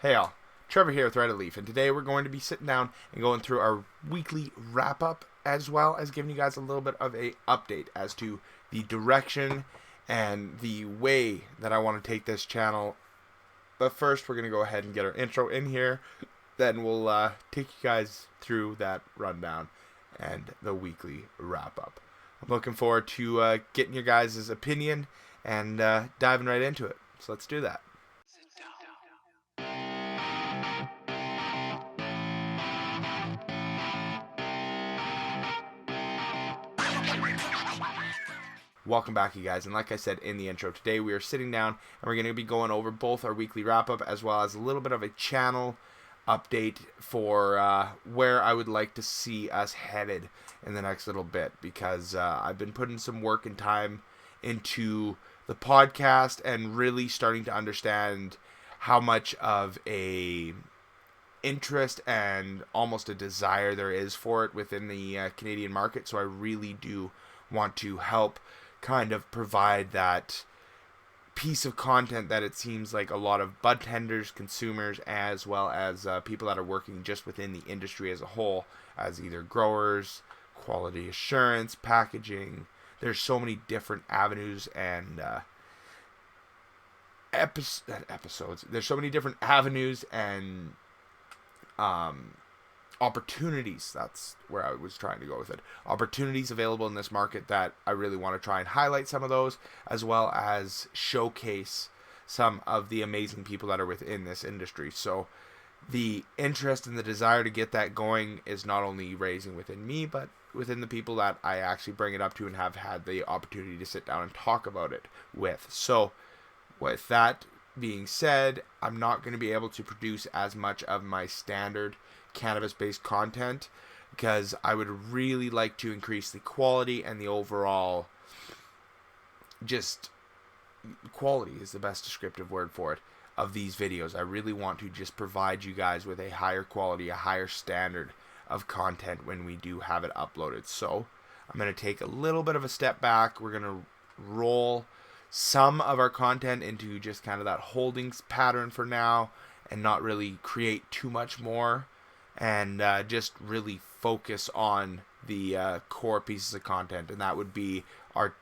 Hey all, Trevor here with Red Leaf, and today we're going to be sitting down and going through our weekly wrap-up, as well as giving you guys a little bit of a update as to the direction and the way that I want to take this channel. But first, we're going to go ahead and get our intro in here, then we'll take you guys through that rundown and the weekly wrap-up. I'm looking forward to getting your guys' opinion and diving right into it, so let's do that. Welcome back, you guys, and like I said in the intro, today we are sitting down and we're going to be going over both our weekly wrap-up as well as a little bit of a channel update for where I would like to see us headed in the next little bit, because I've been putting some work and time into the podcast and really starting to understand how much of a interest and almost a desire there is for it within the Canadian market. So I really do want to help kind of provide that piece of content that it seems like a lot of budtenders, consumers, as well as people that are working just within the industry as a whole, as either growers, quality assurance, packaging. There's so many different avenues and episodes. There's so many different avenues and opportunities, that's where I was trying to go with it, opportunities available in this market that I really want to try and highlight some of those, as well as showcase some of the amazing people that are within this industry. So the interest and the desire to get that going is not only raising within me, but within the people that I actually bring it up to and have had the opportunity to sit down and talk about it with. So with that being said, I'm not going to be able to produce as much of my standard cannabis-based content, because I would really like to increase the quality and the overall, just quality is the best descriptive word for it, of these videos. I really want to just provide you guys with a higher quality, a higher standard of content when we do have it uploaded. So I'm going to take a little bit of a step back. We're going to roll some of our content into just kind of that holdings pattern for now and not really create too much more, and just really focus on the core pieces of content, and that would be our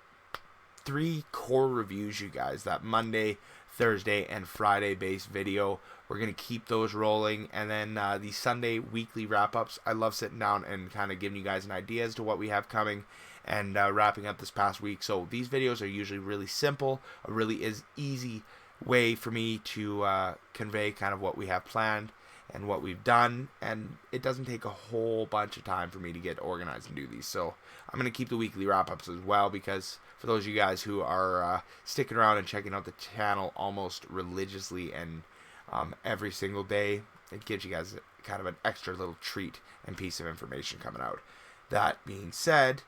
3 core reviews, you guys. That Monday, Thursday, and Friday based video, we're going to keep those rolling, and then the Sunday weekly wrap-ups. I love sitting down and kind of giving you guys an idea as to what we have coming and wrapping up this past week. So these videos are usually really simple, a really easy way for me to convey kind of what we have planned and what we've done, and it doesn't take a whole bunch of time for me to get organized and do these. So I'm going to keep the weekly wrap-ups as well, because for those of you guys who are sticking around and checking out the channel almost religiously and every single day, it gives you guys kind of an extra little treat and piece of information coming out. That being said,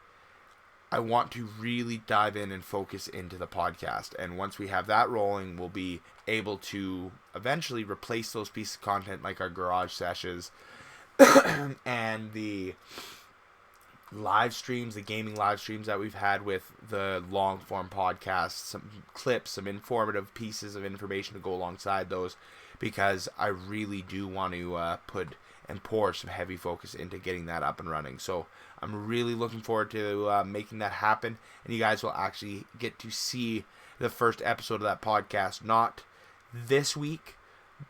I want to really dive in and focus into the podcast, and once we have that rolling, we'll be able to eventually replace those pieces of content like our garage sessions and the live streams, the gaming live streams that we've had with the long form podcasts, some clips, some informative pieces of information to go alongside those, because I really do want to put and pour some heavy focus into getting that up and running. So I'm really looking forward to making that happen, and you guys will actually get to see the first episode of that podcast, not this week,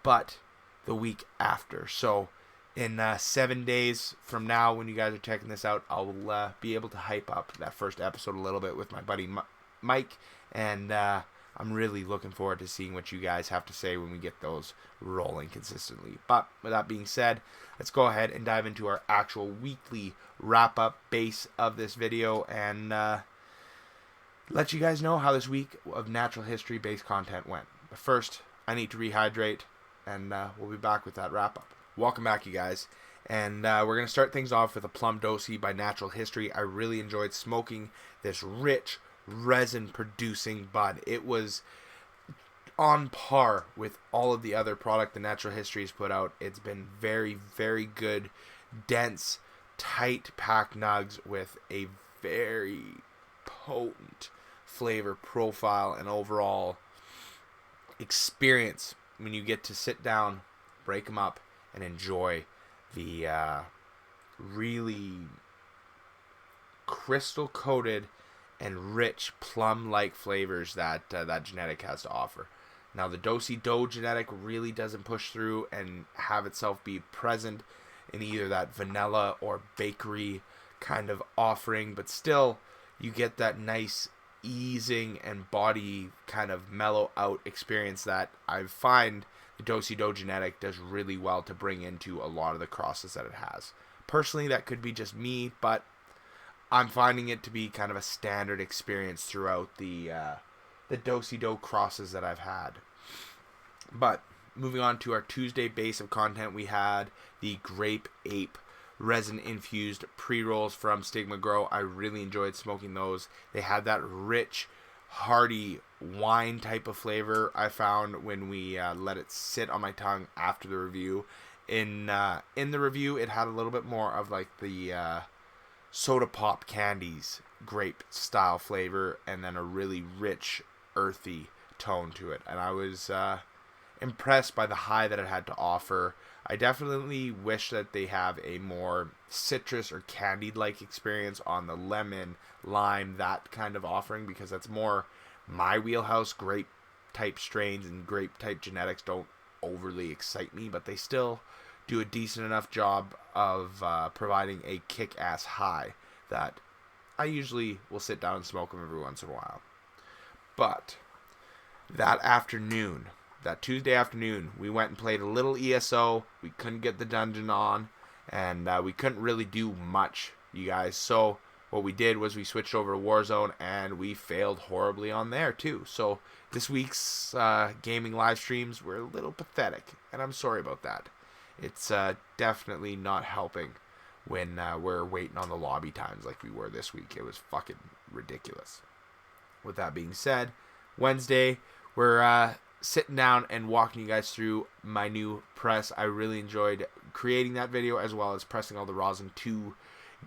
but the week after. So in 7 days from now, when you guys are checking this out, I'll be able to hype up that first episode a little bit with my buddy Mike, and I'm really looking forward to seeing what you guys have to say when we get those rolling consistently. But with that being said, let's go ahead and dive into our actual weekly wrap-up base of this video and let you guys know how this week of natural history-based content went. But first, I need to rehydrate, and we'll be back with that wrap-up. Welcome back, you guys. And we're going to start things off with a Plum Dosey by Natural History. I really enjoyed smoking this rich, resin-producing bud. It was on par with all of the other product the Natural History has put out. It's been very, very good, dense, tight pack nugs with a very potent flavor profile and overall experience when you get to sit down break them up, and enjoy the really crystal coated and rich plum-like flavors that that genetic has to offer. Now the Do genetic really doesn't push through and have itself be present in either that vanilla or bakery kind of offering, but still you get that nice easing and body kind of mellow out experience that I find the Do genetic does really well to bring into a lot of the crosses that it has. Personally, that could be just me, but I'm finding it to be kind of a standard experience throughout the Do crosses that I've had. But moving on to our Tuesday base of content, we had the Grape Ape resin infused pre-rolls from Stigma Grow. I really enjoyed smoking those. They had that rich, hearty wine type of flavor I found when we let it sit on my tongue after the review. In the review, it had a little bit more of like the soda pop candies grape style flavor, and then a really rich, earthy tone to it. And I was impressed by the high that it had to offer. I definitely wish that they have a more citrus or candied-like experience on the lemon, lime, that kind of offering, because that's more my wheelhouse. Grape type strains and grape type genetics don't overly excite me, but they still do a decent enough job of providing a kick-ass high that I usually will sit down and smoke them every once in a while. But that afternoon, that Tuesday afternoon, we went and played a little ESO. We couldn't get the dungeon on, and we couldn't really do much, you guys. So what we did was we switched over to Warzone, and we failed horribly on there too. So this week's gaming live streams were a little pathetic, and I'm sorry about that. It's definitely not helping when we're waiting on the lobby times like we were this week. It was fucking ridiculous. With that being said, Wednesday, we're sitting down and walking you guys through my new press. I really enjoyed creating that video as well as pressing all the rosin to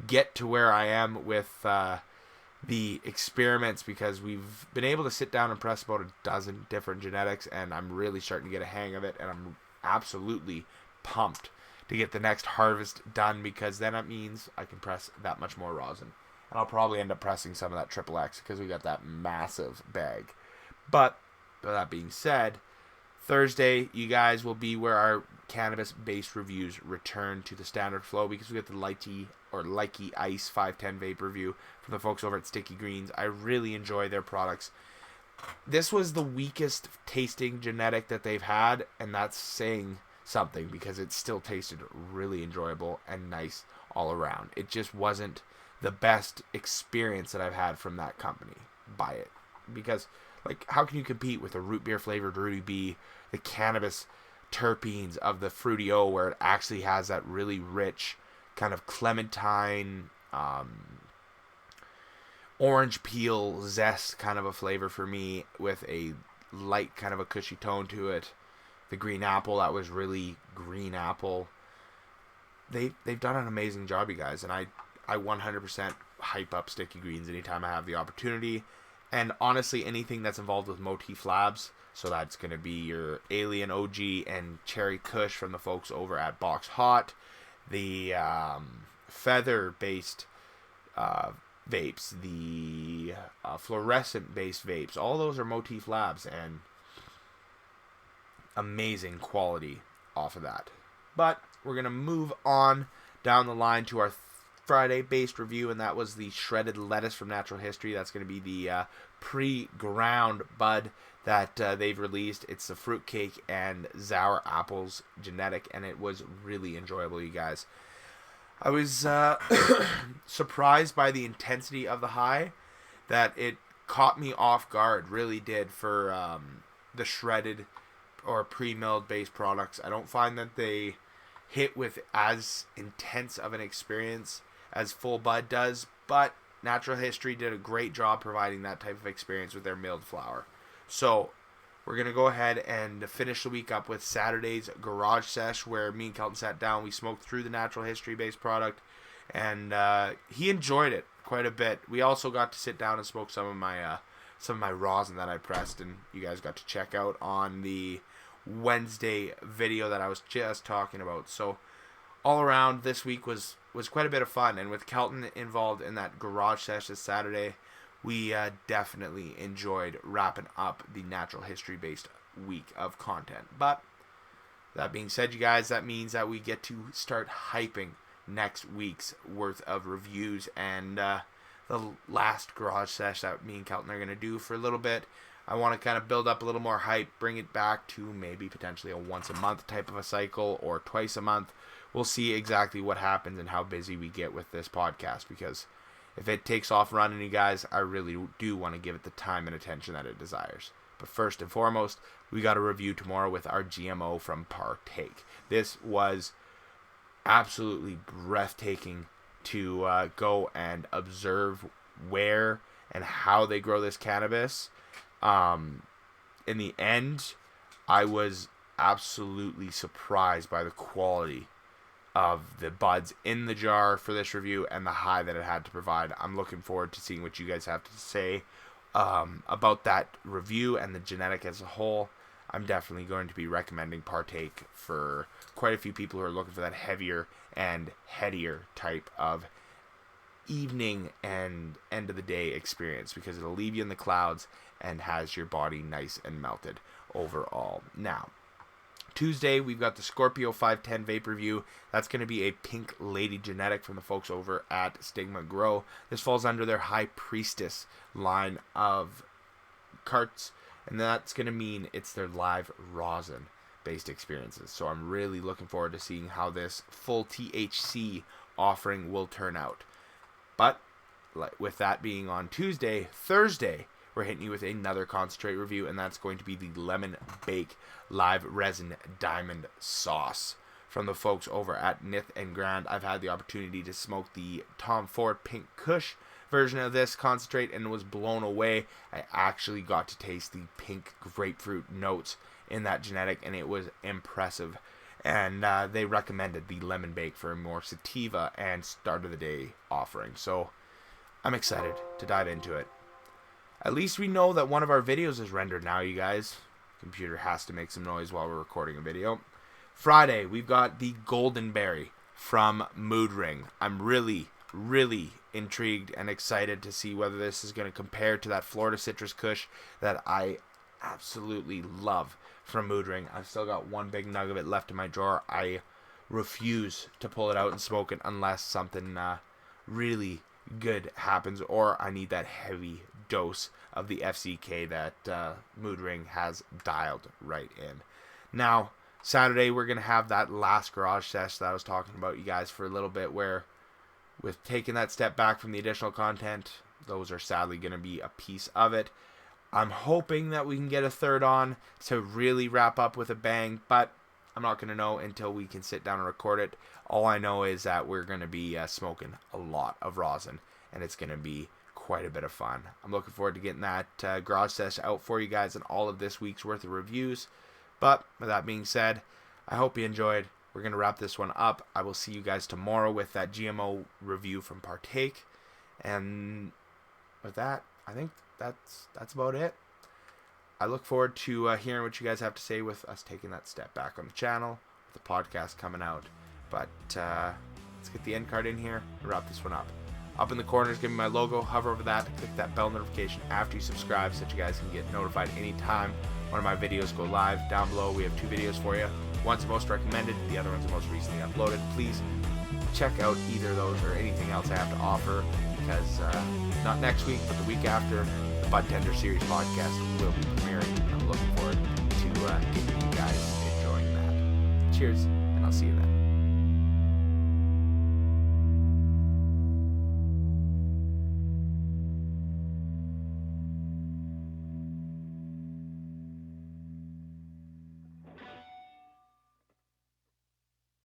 get to where I am with the experiments, because we've been able to sit down and press about a dozen different genetics, and I'm really starting to get a hang of it, and I'm absolutely pumped to get the next harvest done, because then it means I can press that much more rosin. And I'll probably end up pressing some of that Triple X because we got that massive bag. But with that being said, Thursday, you guys will be where our cannabis-based reviews return to the standard flow, because we got the Likey Ice 510 vape review from the folks over at Sticky Greens. I really enjoy their products. This was the weakest tasting genetic that they've had, and that's saying something, because it still tasted really enjoyable and nice all around. It just wasn't the best experience that I've had from that company. Buy it. Because, like, how can you compete with a root beer flavored Rudy B, the cannabis terpenes of the Fruity O, where it actually has that really rich kind of clementine, orange peel zest kind of a flavor for me, with a light kind of a cushy tone to it. The green apple, that was really green apple. They've done an amazing job, you guys, and I 100% hype up Sticky Greens anytime I have the opportunity. And honestly, anything that's involved with Motif Labs, so that's going to be your Alien OG and Cherry Kush from the folks over at Box Hot, the feather-based vapes, the fluorescent-based vapes, all those are Motif Labs, and amazing quality off of that. But we're going to move on down the line to our Friday-based review, and that was the shredded lettuce from Natural History. That's going to be the pre-ground bud that they've released. It's the fruitcake and sour apples genetic, and it was really enjoyable, you guys. I was surprised by the intensity of the high, that it caught me off guard, really did, for the shredded or pre-milled based products. I don't find that they hit with as intense of an experience as Full Bud does, but Natural History did a great job providing that type of experience with their milled flower. So we're going to go ahead and finish the week up with Saturday's Garage Sesh, where me and Kelton sat down, we smoked through the Natural History based product, and he enjoyed it quite a bit. We also got to sit down and smoke some of my rosin that I pressed, and you guys got to check out on the Wednesday video that I was just talking about. So all around, this week was quite a bit of fun, and with Kelton involved in that garage session this Saturday, we definitely enjoyed wrapping up the natural history based week of content. But that being said, you guys, that means that we get to start hyping next week's worth of reviews, and the last garage sesh that me and Kelton are going to do for a little bit. I want to kind of build up a little more hype, bring it back to maybe potentially a once a month type of a cycle or twice a month. We'll see exactly what happens and how busy we get with this podcast, because if it takes off running, you guys, I really do want to give it the time and attention that it desires. But first and foremost, we got a review tomorrow with our GMO from Partake. This was absolutely breathtaking to go and observe where and how they grow this cannabis. In the end, I was absolutely surprised by the quality of the buds in the jar for this review and the high that it had to provide. I'm looking forward to seeing what you guys have to say about that review and the genetic as a whole. I'm definitely going to be recommending Partake for quite a few people who are looking for that heavier and headier type of evening and end of the day experience, because it'll leave you in the clouds and has your body nice and melted overall. Now, Tuesday, we've got the Scorpio 510 vape review. That's going to be a Pink Lady genetic from the folks over at Stigma Grow. This falls under their High Priestess line of carts, and that's going to mean it's their live rosin based experiences. So I'm really looking forward to seeing how this full THC offering will turn out. But with that being on Tuesday, Thursday, we're hitting you with another concentrate review, and that's going to be the Lemon Bake Live Resin Diamond Sauce from the folks over at Nith and Grand. I've had the opportunity to smoke the Tom Ford Pink Kush version of this concentrate and was blown away. I actually got to taste the pink grapefruit notes in that genetic, and it was impressive. And they recommended the Lemon Bake for a more sativa and start of the day offering. So I'm excited to dive into it. At least we know that one of our videos is rendered now, you guys. Computer has to make some noise while we're recording a video. Friday, we've got the Golden Berry from Mood Ring. I'm really intrigued and excited to see whether this is going to compare to that Florida Citrus Kush that I absolutely love from Mood Ring. I've still got one big nug of it left in my drawer. I refuse to pull it out and smoke it unless something really good happens, or I need that heavy dose of the FCK that Mood Ring has dialed right in. Now, Saturday, we're going to have that last garage sesh that I was talking about, you guys, for a little bit, where with taking that step back from the additional content, those are sadly going to be a piece of it. I'm hoping that we can get a third on to really wrap up with a bang, but I'm not going to know until we can sit down and record it. All I know is that we're going to be smoking a lot of rosin, and it's going to be quite a bit of fun. I'm looking forward to getting that garage sesh out for you guys and all of this week's worth of reviews. But with that being said, I hope you enjoyed. We're going to wrap this one up. I will see you guys tomorrow with that GMO review from Partake. And with that, I think that's about it. I look forward to hearing what you guys have to say with us taking that step back on the channel, with the podcast coming out. But let's get the end card in here and wrap this one up. Up in the corners, give me my logo. Hover over that, click that bell notification after you subscribe so that you guys can get notified anytime one of my videos go live. Down below, we have two videos for you. One's the most recommended, the other one's the most recently uploaded. Please check out either of those or anything else I have to offer, because not next week, but the week after, the Budtender Series podcast will be premiering. I'm looking forward to getting you guys enjoying that. Cheers, and I'll see you then.